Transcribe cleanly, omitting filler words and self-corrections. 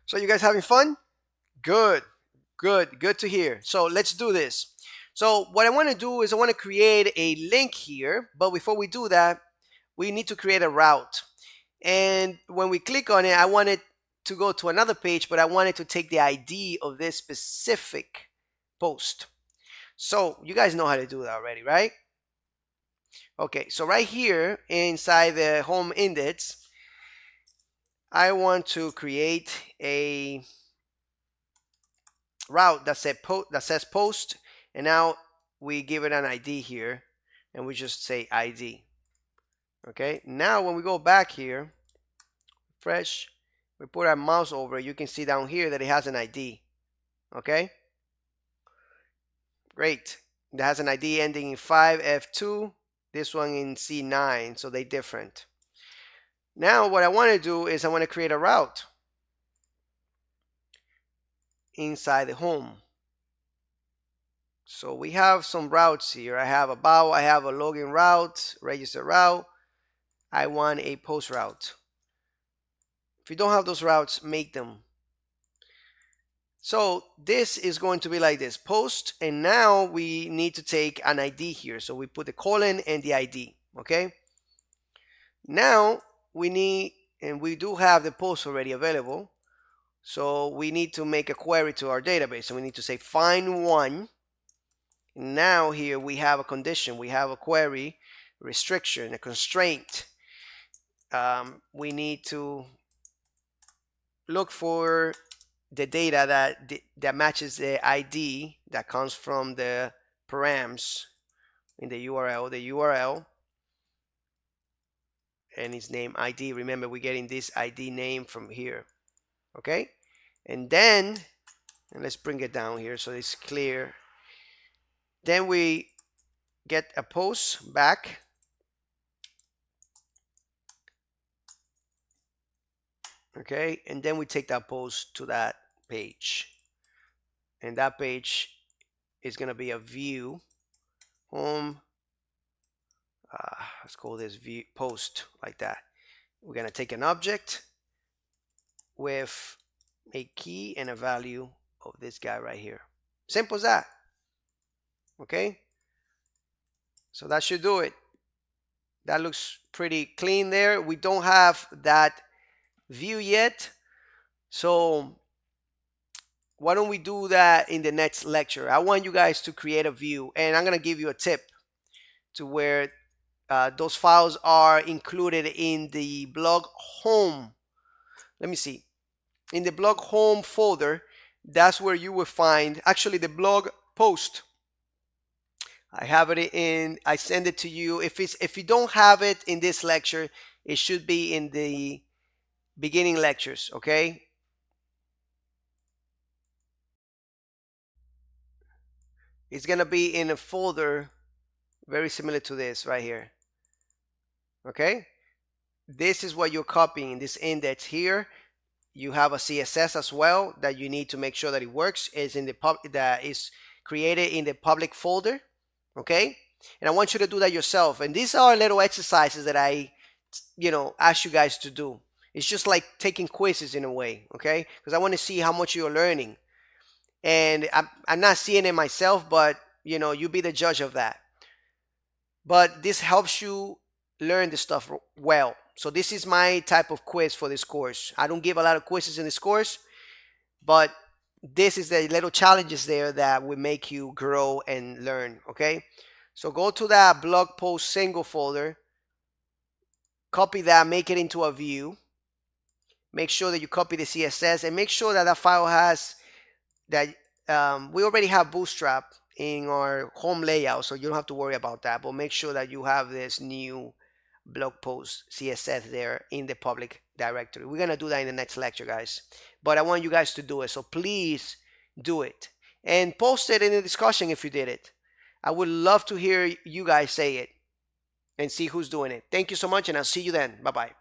So you guys having fun? Good, good to hear. So let's do this. So what I want to do is I want to create a link here, but before we do that, we need to create a route. And when we click on it, I want it to go to another page, but I want it to take the ID of this specific post. So you guys know how to do that already, right? Okay, so right here inside the home index, I want to create a route that says post, and now we give it an ID here, and we just say ID. Okay, now when we go back here, fresh, we put our mouse over it, you can see down here that it has an ID. Okay, great. It has an ID ending in 5F2, this one in C9, so they're different. Now what I want to do is I want to create a route inside the home. So we have some routes here. I have about, I have a login route, register route. I want a post route. If you don't have those routes, make them. So this is going to be like this, post, and now we need to take an ID here. So we put the colon and the ID, okay? Now we need, and we do have the post already available. So we need to make a query to our database. So we need to say find one. Now here we have a condition, we have a query, restriction, a constraint. We need to look for the data that matches the ID that comes from the params in the URL, and its name ID. Remember, we're getting this ID name from here. Okay, and then, and let's bring it down here so it's clear. Then we get a post back. Okay, and then we take that post to that page, and that page is going to be a view home. Let's call this view post like that. We're going to take an object with a key and a value of this guy right here. Simple as that. Okay, so that should do it. That looks pretty clean there. We don't have that view yet, so why don't we do that in the next lecture? I want you guys to create a view, and I'm going to give you a tip to where those files are included in the blog home. Let me see. In the blog home folder, that's where you will find actually the blog post. I have it in, I send it to you. If you don't have it in this lecture, it should be in the beginning lectures, okay? It's gonna be in a folder very similar to this right here. Okay, this is what you're copying, this index here. You have a CSS as well that you need to make sure that it works, is in the that is created in the public folder. Okay, and I want you to do that yourself, and these are little exercises that I ask you guys to do. It's just like taking quizzes in a way, okay, because I want to see how much you're learning, and I'm not seeing it myself, but you be the judge of that. But this helps you learn this stuff well. So this is my type of quiz for this course. I don't give a lot of quizzes in this course, but this is the little challenges there that will make you grow and learn, okay? So go to that blog post single folder, copy that, make it into a view. Make sure that you copy the CSS, and make sure that that file has that we already have Bootstrap in our home layout, so you don't have to worry about that, but make sure that you have this new blog post CSS there in the public directory. We're going to do that in the next lecture, guys, but I want you guys to do it, so please do it and post it in the discussion if you did it. I would love to hear you guys say it and see who's doing it. Thank you so much, and I'll see you then. Bye-bye.